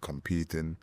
competing.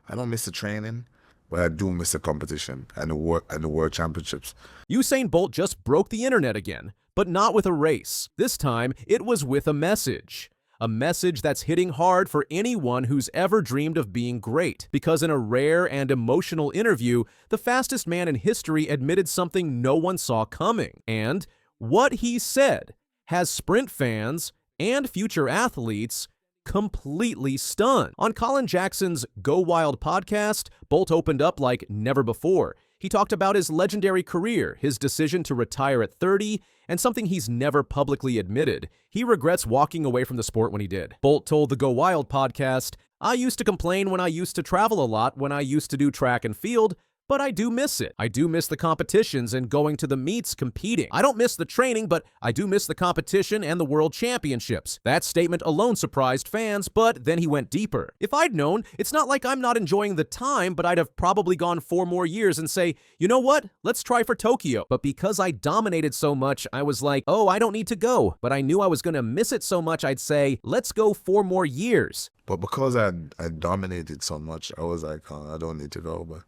I don't miss the training, but I do miss the competition and the world championships. Usain Bolt just broke the internet again, but not with a race. This time, it was with a message. A message that's hitting hard for anyone who's ever dreamed of being great. Because in a rare and emotional interview, the fastest man in history admitted something no one saw coming. And what he said has sprint fans and future athletes completely stunned. On Colin Jackson's Go Wild podcast, Bolt opened up like never before. He talked about his legendary career, his decision to retire at 30, and something he's never publicly admitted. He regrets walking away from the sport when he did. Bolt told the Go Wild podcast, "I used to complain when I used to travel a lot, when I used to do track and field, but I do miss it. I do miss the competitions and going to the meets competing. I don't miss the training, but I do miss the competition and the world championships." That statement alone surprised fans, but then he went deeper. "If I'd known, it's not like I'm not enjoying the time, but I'd have probably gone 4 more years and say, you know what, let's try for Tokyo. But because I dominated so much, I was like, oh, I don't need to go. But I knew I was going to miss it so much, I'd say, let's go 4 more years. But because I dominated so much, I was like, oh, I don't need to go. But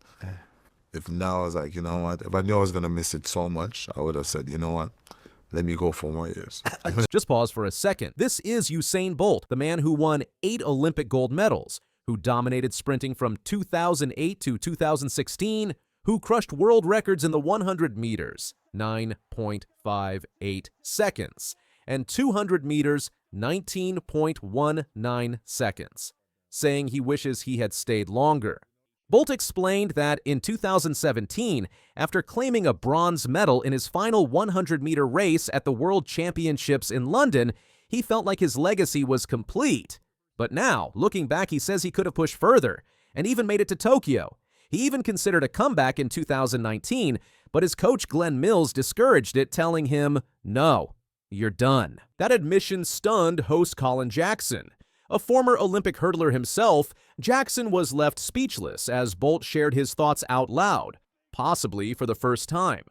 if now I was like, you know what, if I knew I was going to miss it so much, I would have said, you know what, let me go 4 more years." Just pause for a second. This is Usain Bolt, the man who won 8 Olympic gold medals, who dominated sprinting from 2008 to 2016, who crushed world records in the 100 meters, 9.58 seconds, and 200 meters, 19.19 seconds, saying he wishes he had stayed longer. Bolt explained that in 2017, after claiming a bronze medal in his final 100-meter race at the World Championships in London, he felt like his legacy was complete. But now, looking back, he says he could have pushed further and even made it to Tokyo. He even considered a comeback in 2019, but his coach Glenn Mills discouraged it, telling him, "No, you're done." That admission stunned host Colin Jackson. A former Olympic hurdler himself, Jackson was left speechless as Bolt shared his thoughts out loud, possibly for the first time.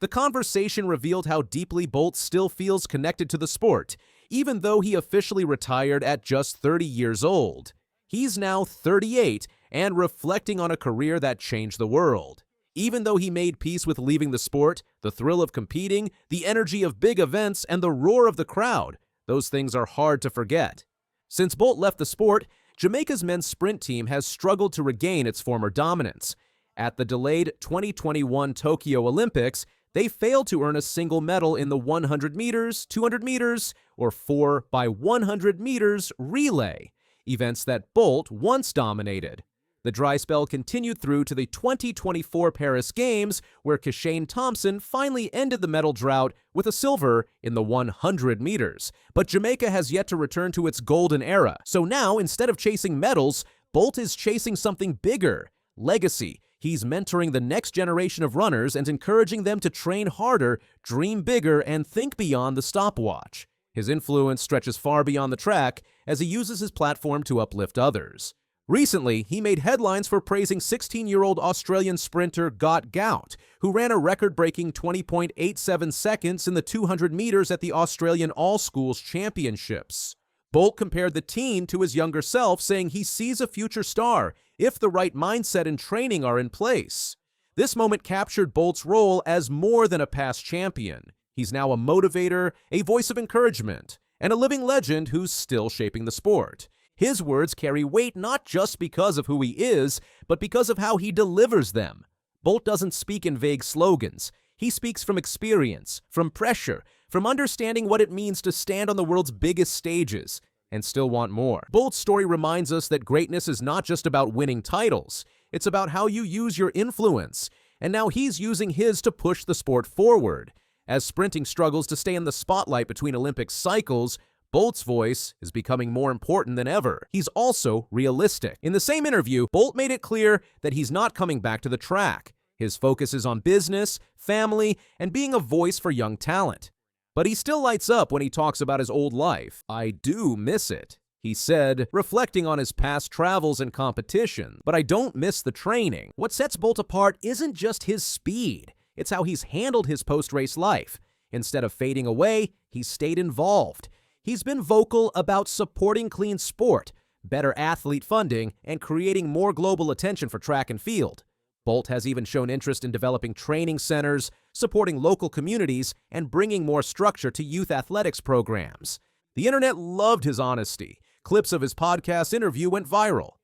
The conversation revealed how deeply Bolt still feels connected to the sport, even though he officially retired at just 30 years old. He's now 38 and reflecting on a career that changed the world. Even though he made peace with leaving the sport, the thrill of competing, the energy of big events, and the roar of the crowd, those things are hard to forget. Since Bolt left the sport, Jamaica's men's sprint team has struggled to regain its former dominance. At the delayed 2021 Tokyo Olympics, they failed to earn a single medal in the 100 meters, 200 meters, or 4x100 meters relay, events that Bolt once dominated. The dry spell continued through to the 2024 Paris Games, where Kashane Thompson finally ended the medal drought with a silver in the 100 meters. But Jamaica has yet to return to its golden era. So now, instead of chasing medals, Bolt is chasing something bigger: legacy. He's mentoring the next generation of runners and encouraging them to train harder, dream bigger, and think beyond the stopwatch. His influence stretches far beyond the track as he uses his platform to uplift others. Recently, he made headlines for praising 16-year-old Australian sprinter Got Gout, who ran a record-breaking 20.87 seconds in the 200 meters at the Australian All-Schools Championships. Bolt compared the teen to his younger self, saying he sees a future star if the right mindset and training are in place. This moment captured Bolt's role as more than a past champion. He's now a motivator, a voice of encouragement, and a living legend who's still shaping the sport. His words carry weight not just because of who he is, but because of how he delivers them. Bolt doesn't speak in vague slogans. He speaks from experience, from pressure, from understanding what it means to stand on the world's biggest stages and still want more. Bolt's story reminds us that greatness is not just about winning titles. It's about how you use your influence. And now he's using his to push the sport forward. As sprinting struggles to stay in the spotlight between Olympic cycles, Bolt's voice is becoming more important than ever. He's also realistic. In the same interview, Bolt made it clear that he's not coming back to the track. His focus is on business, family, and being a voice for young talent. But he still lights up when he talks about his old life. "I do miss it," he said, reflecting on his past travels and competition. "But I don't miss the training." What sets Bolt apart isn't just his speed. It's how he's handled his post-race life. Instead of fading away, he's stayed involved. He's been vocal about supporting clean sport, better athlete funding, and creating more global attention for track and field. Bolt has even shown interest in developing training centers, supporting local communities, and bringing more structure to youth athletics programs. The internet loved his honesty. Clips of his podcast interview went viral.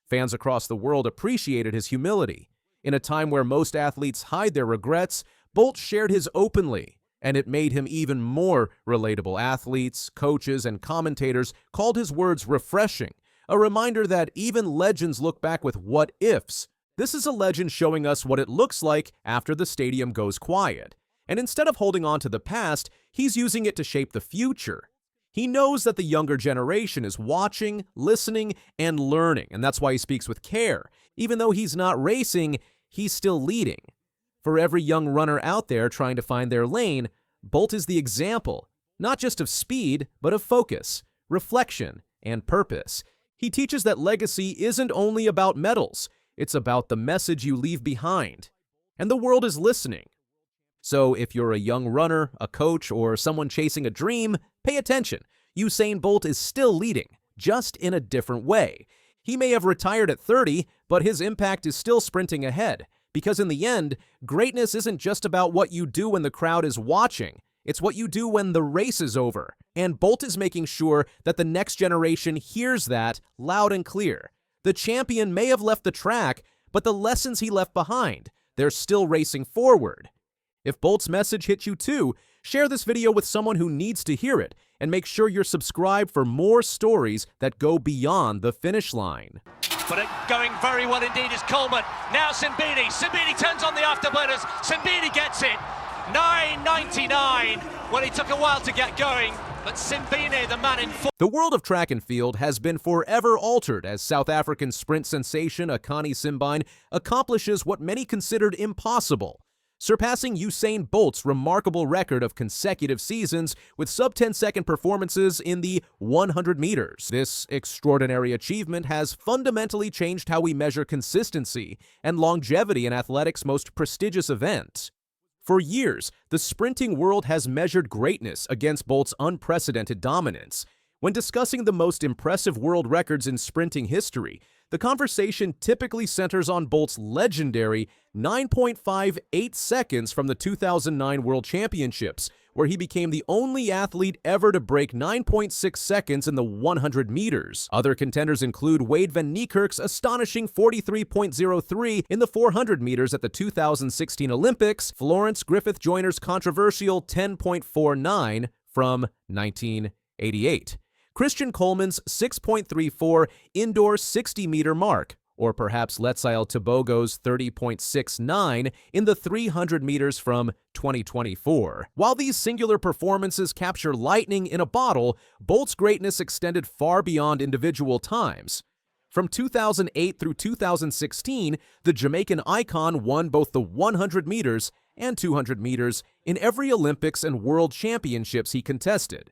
Fans across the world appreciated his humility. In a time where most athletes hide their regrets, Bolt shared his openly, and it made him even more relatable. Athletes, coaches, and commentators called his words refreshing, a reminder that even legends look back with what-ifs. This is a legend showing us what it looks like after the stadium goes quiet. And instead of holding on to the past, he's using it to shape the future. He knows that the younger generation is watching, listening, and learning, and that's why he speaks with care. Even though he's not racing, he's still leading. For every young runner out there trying to find their lane, Bolt is the example, not just of speed, but of focus, reflection, and purpose. He teaches that legacy isn't only about medals, it's about the message you leave behind. And the world is listening. So if you're a young runner, a coach, or someone chasing a dream, pay attention. Usain Bolt is still leading, just in a different way. He may have retired at 30, but his impact is still sprinting ahead. Because in the end, greatness isn't just about what you do when the crowd is watching. It's what you do when the race is over. And Bolt is making sure that the next generation hears that loud and clear. The champion may have left the track, but the lessons he left behind, they're still racing forward. If Bolt's message hit you too, share this video with someone who needs to hear it, and make sure you're subscribed for more stories that go beyond the finish line. But it going very well indeed is Coleman. Now Simbini. Simbini turns on the afterburners. Simbini gets it. 9.99. Well, he took a while to get going, but Simbini, the man in four. The world of track and field has been forever altered as South African sprint sensation Akani Simbine accomplishes what many considered impossible, surpassing Usain Bolt's remarkable record of consecutive seasons with sub-10-second performances in the 100 meters. This extraordinary achievement has fundamentally changed how we measure consistency and longevity in athletics' most prestigious event. For years, the sprinting world has measured greatness against Bolt's unprecedented dominance. When discussing the most impressive world records in sprinting history, the conversation typically centers on Bolt's legendary 9.58 seconds from the 2009 World Championships, where he became the only athlete ever to break 9.6 seconds in the 100 meters. Other contenders include Wade van Niekerk's astonishing 43.03 in the 400 meters at the 2016 Olympics, Florence Griffith Joyner's controversial 10.49 from 1988. Christian Coleman's 6.34 indoor 60-meter mark, or perhaps Letsail Tebogo's 30.69 in the 300 meters from 2024. While these singular performances capture lightning in a bottle, Bolt's greatness extended far beyond individual times. From 2008 through 2016, the Jamaican icon won both the 100 meters and 200 meters in every Olympics and World Championships he contested.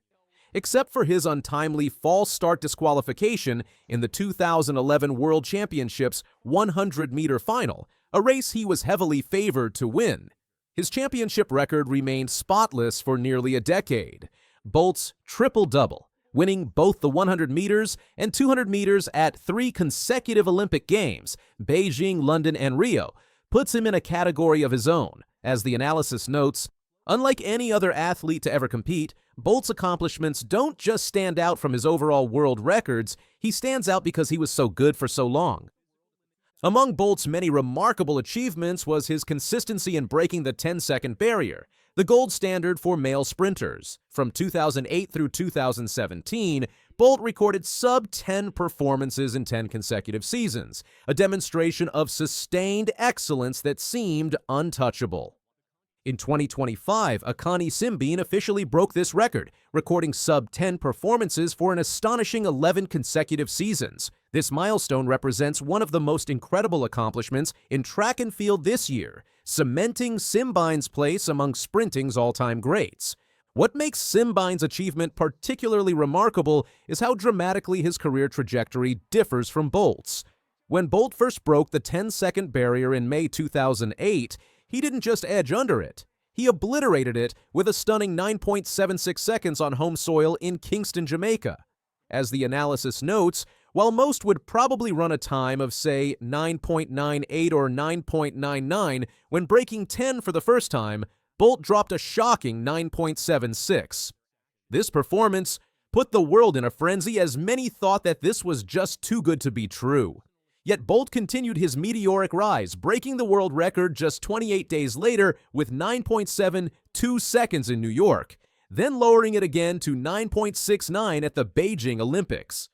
Except for his untimely false start disqualification in the 2011 World Championships 100-meter final, a race he was heavily favored to win. His championship record remained spotless for nearly a decade. Bolt's triple-double, winning both the 100 meters and 200 meters at 3 consecutive Olympic Games, Beijing, London, and Rio, puts him in a category of his own. As the analysis notes, unlike any other athlete to ever compete, Bolt's accomplishments don't just stand out from his overall world records, he stands out because he was so good for so long. Among Bolt's many remarkable achievements was his consistency in breaking the 10-second barrier, the gold standard for male sprinters. From 2008 through 2017, Bolt recorded sub-10 performances in 10 consecutive seasons, a demonstration of sustained excellence that seemed untouchable. In 2025, Akani Simbine officially broke this record, recording sub-10 performances for an astonishing 11 consecutive seasons. This milestone represents one of the most incredible accomplishments in track and field this year, cementing Simbine's place among sprinting's all-time greats. What makes Simbine's achievement particularly remarkable is how dramatically his career trajectory differs from Bolt's. When Bolt first broke the 10-second barrier in May 2008, he didn't just edge under it. He obliterated it with a stunning 9.76 seconds on home soil in Kingston, Jamaica. As the analysis notes, While most would probably run a time of, say, 9.98 or 9.99, when breaking 10 for the first time, Bolt dropped a shocking 9.76. This performance put the world in a frenzy, as many thought that this was just too good to be true. Yet Bolt continued his meteoric rise, breaking the world record just 28 days later with 9.72 seconds in New York, then lowering it again to 9.69 at the Beijing Olympics.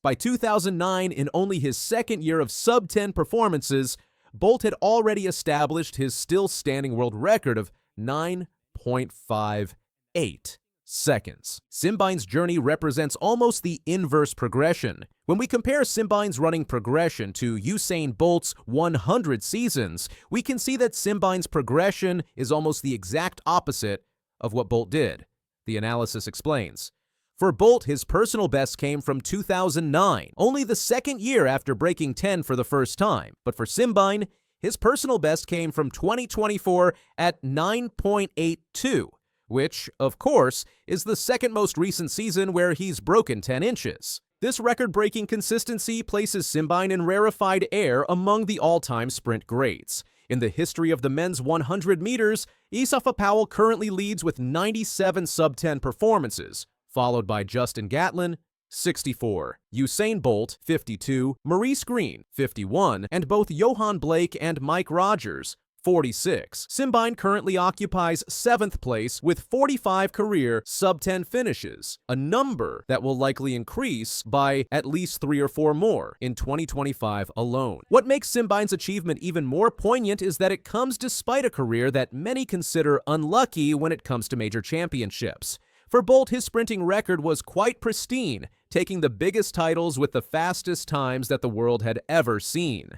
By 2009, in only his second year of sub-10 performances, Bolt had already established his still-standing world record of 9.58 seconds. Simbine's journey represents almost the inverse progression. When we compare Simbine's running progression to Usain Bolt's 100 seasons, we can see that Simbine's progression is almost the exact opposite of what Bolt did. The analysis explains. For Bolt, his personal best came from 2009, only the second year after breaking 10 for the first time. But for Simbine, his personal best came from 2024 at 9.82, which, of course, is the second most recent season where he's broken 10 inches. This record-breaking consistency places Simbine in rarefied air among the all-time sprint greats. In the history of the men's 100 meters, Isafa Powell currently leads with 97 sub-10 performances, followed by Justin Gatlin, 64, Usain Bolt, 52, Maurice Green, 51, and both Johan Blake and Mike Rogers, 46. Simbine currently occupies 7th place with 45 career sub-10 finishes, a number that will likely increase by at least 3 or 4 more in 2025 alone. What makes Simbine's achievement even more poignant is that it comes despite a career that many consider unlucky when it comes to major championships. For Bolt, his sprinting record was quite pristine, taking the biggest titles with the fastest times that the world had ever seen.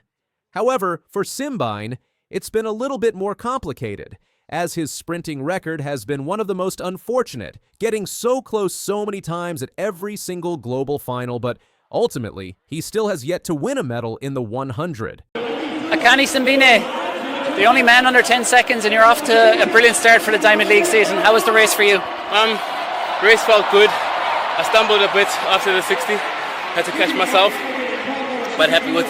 However, for Simbine, it's been a little bit more complicated, as his sprinting record has been one of the most unfortunate, getting so close so many times at every single global final, but ultimately, he still has yet to win a medal in the 100. Akani Simbine, the only man under 10 seconds, and you're off to a brilliant start for the Diamond League season. How was the race for you? Race felt good. I stumbled a bit after the 60. Had to catch myself, but happy with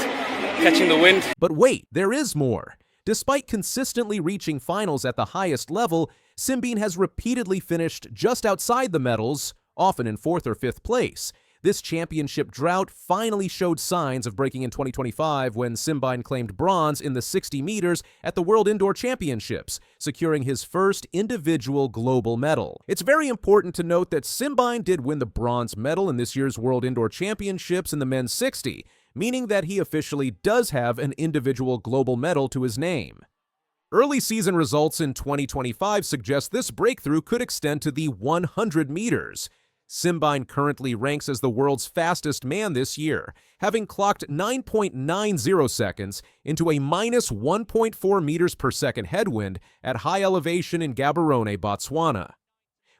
catching the wind. But wait, there is more. Despite consistently reaching finals at the highest level, Simbine has repeatedly finished just outside the medals, often in 4th or 5th place. This championship drought finally showed signs of breaking in 2025 when Simbine claimed bronze in the 60 meters at the World Indoor Championships, securing his first individual global medal. It's very important to note that Simbine did win the bronze medal in this year's World Indoor Championships in the men's 60, meaning that he officially does have an individual global medal to his name. Early season results in 2025 suggest this breakthrough could extend to the 100 meters. Simbine currently ranks as the world's fastest man this year, having clocked 9.90 seconds into a minus 1.4 meters per second headwind at high elevation in Gaborone, Botswana.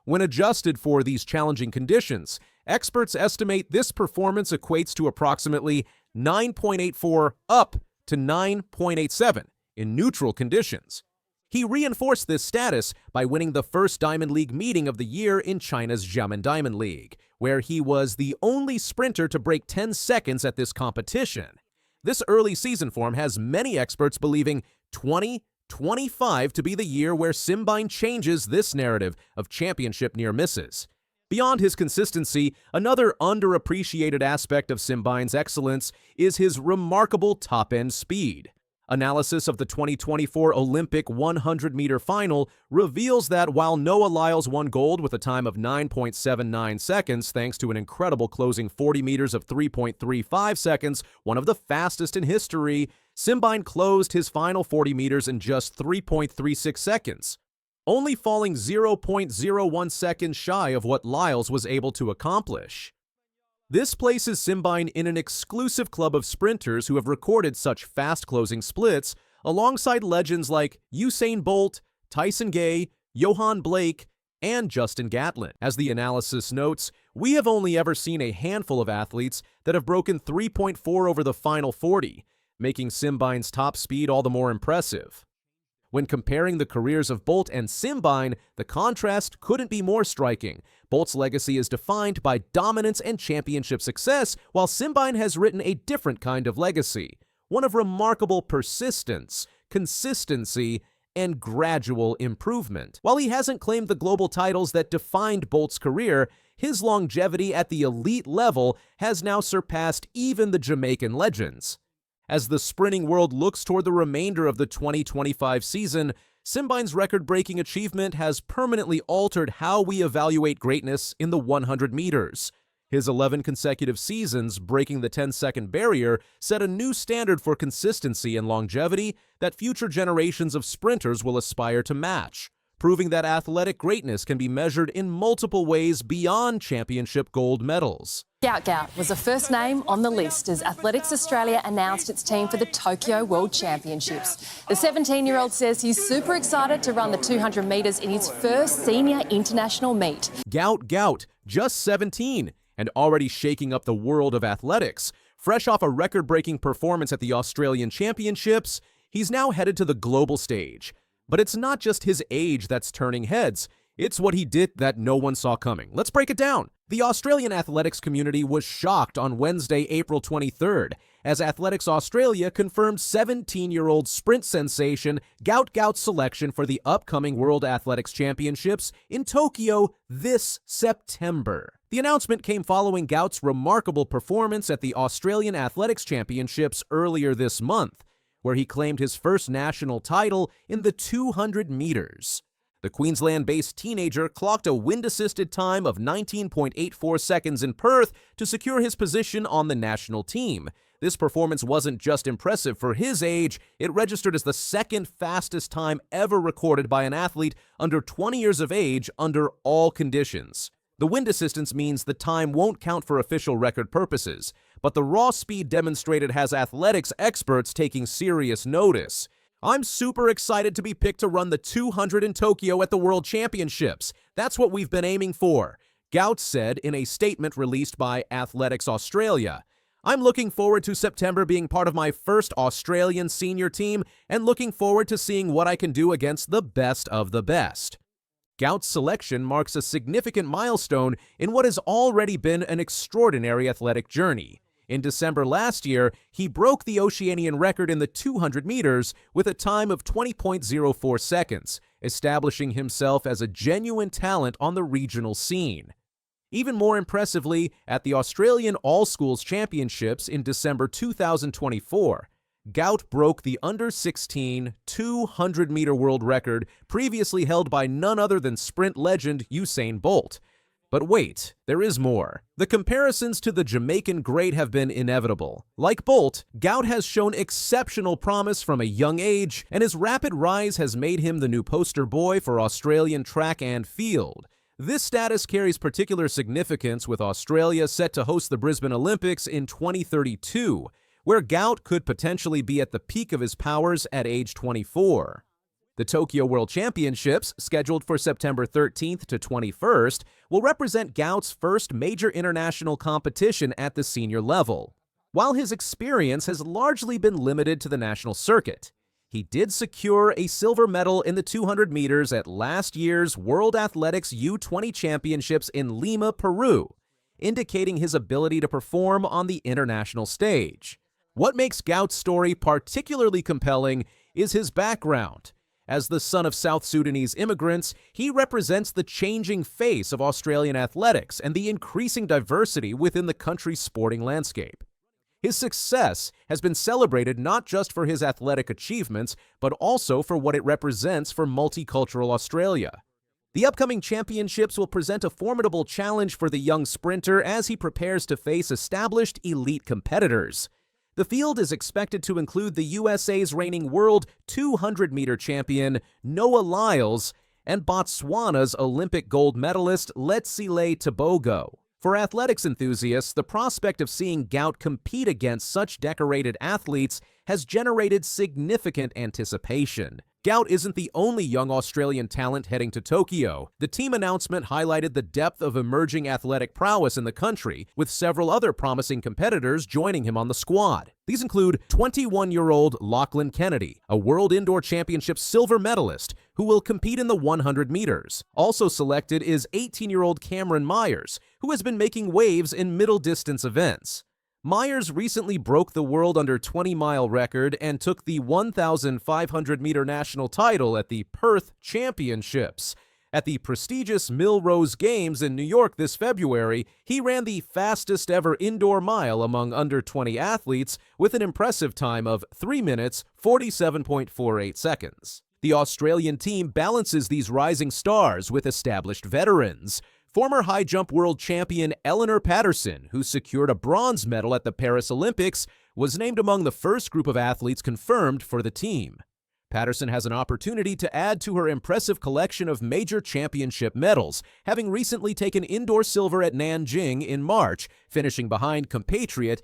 When adjusted for these challenging conditions, experts estimate this performance equates to approximately 9.84 up to 9.87 in neutral conditions. He reinforced this status by winning the first Diamond League meeting of the year in China's Xiamen Diamond League, where he was the only sprinter to break 10 seconds at this competition. This early season form has many experts believing 2025 to be the year where Simbine changes this narrative of championship near misses. Beyond his consistency, another underappreciated aspect of Simbine's excellence is his remarkable top-end speed. Analysis of the 2024 Olympic 100-meter final reveals that while Noah Lyles won gold with a time of 9.79 seconds thanks to an incredible closing 40 meters of 3.35 seconds, one of the fastest in history, Simbine closed his final 40 meters in just 3.36 seconds, only falling 0.01 seconds shy of what Lyles was able to accomplish. This places Simbine in an exclusive club of sprinters who have recorded such fast closing splits, alongside legends like Usain Bolt, Tyson Gay, Johan Blake, and Justin Gatlin. As the analysis notes, we have only ever seen a handful of athletes that have broken 3.4 over the final 40, making Simbine's top speed all the more impressive. When comparing the careers of Bolt and Simbine, the contrast couldn't be more striking. Bolt's legacy is defined by dominance and championship success, while Simbine has written a different kind of legacy, one of remarkable persistence, consistency, and gradual improvement. While he hasn't claimed the global titles that defined Bolt's career, his longevity at the elite level has now surpassed even the Jamaican legends. As the sprinting world looks toward the remainder of the 2025 season, Simbine's record-breaking achievement has permanently altered how we evaluate greatness in the 100 meters. His 11 consecutive seasons breaking the 10-second barrier set a new standard for consistency and longevity that future generations of sprinters will aspire to match, proving that athletic greatness can be measured in multiple ways beyond championship gold medals. Gout was the first name on the list as Athletics Australia announced its team for the Tokyo World Championships. The 17-year-old says he's super excited to run the 200 metres in his first senior international meet. Gout, just 17, and already shaking up the world of athletics. Fresh off a record-breaking performance at the Australian Championships, he's now headed to the global stage. But it's not just his age that's turning heads. It's what he did that no one saw coming. Let's break it down. The Australian athletics community was shocked on Wednesday, April 23rd, as Athletics Australia confirmed 17-year-old sprint sensation Gout's selection for the upcoming World Athletics Championships in Tokyo this September. The announcement came following Gout's remarkable performance at the Australian Athletics Championships earlier this month, where he claimed his first national title in the 200 meters. The Queensland-based teenager clocked a wind-assisted time of 19.84 seconds in Perth to secure his position on the national team. This performance wasn't just impressive for his age, it registered as the second fastest time ever recorded by an athlete under 20 years of age under all conditions. The wind assistance means the time won't count for official record purposes, but the raw speed demonstrated has athletics experts taking serious notice. I'm super excited to be picked to run the 200 in Tokyo at the World Championships. That's what we've been aiming for, Gout said in a statement released by Athletics Australia. I'm looking forward to September being part of my first Australian senior team and looking forward to seeing what I can do against the best of the best. Gout's selection marks a significant milestone in what has already been an extraordinary athletic journey. In December last year, he broke the Oceanian record in the 200 meters with a time of 20.04 seconds, establishing himself as a genuine talent on the regional scene. Even more impressively, at the Australian All-Schools Championships in December 2024, Gout broke the under-16 200-meter world record previously held by none other than sprint legend Usain Bolt. But wait, there is more. The comparisons to the Jamaican great have been inevitable. Like Bolt, Gout has shown exceptional promise from a young age, and his rapid rise has made him the new poster boy for Australian track and field. This status carries particular significance with Australia set to host the Brisbane Olympics in 2032, where Gout could potentially be at the peak of his powers at age 24. The Tokyo World Championships, scheduled for September 13th to 21st, will represent Gout's first major international competition at the senior level. While his experience has largely been limited to the national circuit, he did secure a silver medal in the 200 meters at last year's World Athletics U20 Championships in Lima, Peru, indicating his ability to perform on the international stage. What makes Gout's story particularly compelling is his background. As the son of South Sudanese immigrants, he represents the changing face of Australian athletics and the increasing diversity within the country's sporting landscape. His success has been celebrated not just for his athletic achievements, but also for what it represents for multicultural Australia. The upcoming championships will present a formidable challenge for the young sprinter as he prepares to face established elite competitors. The field is expected to include the USA's reigning world 200-meter champion, Noah Lyles, and Botswana's Olympic gold medalist, Letsile Tebogo. For athletics enthusiasts, the prospect of seeing Gout compete against such decorated athletes has generated significant anticipation. Gout isn't the only young Australian talent heading to Tokyo. The team announcement highlighted the depth of emerging athletic prowess in the country, with several other promising competitors joining him on the squad. These include 21-year-old Lachlan Kennedy, a World Indoor Championship silver medalist, who will compete in the 100 meters. Also selected is 18-year-old Cameron Myers, who has been making waves in middle-distance events. Myers recently broke the world under 20-mile record and took the 1,500-meter national title at the Perth Championships. At the prestigious Millrose Games in New York this February, he ran the fastest ever indoor mile among under 20 athletes with an impressive time of 3 minutes, 47.48 seconds. The Australian team balances these rising stars with established veterans. Former high jump world champion Eleanor Patterson, who secured a bronze medal at the Paris Olympics, was named among the first group of athletes confirmed for the team. Patterson has an opportunity to add to her impressive collection of major championship medals, having recently taken indoor silver at Nanjing in March, finishing behind compatriot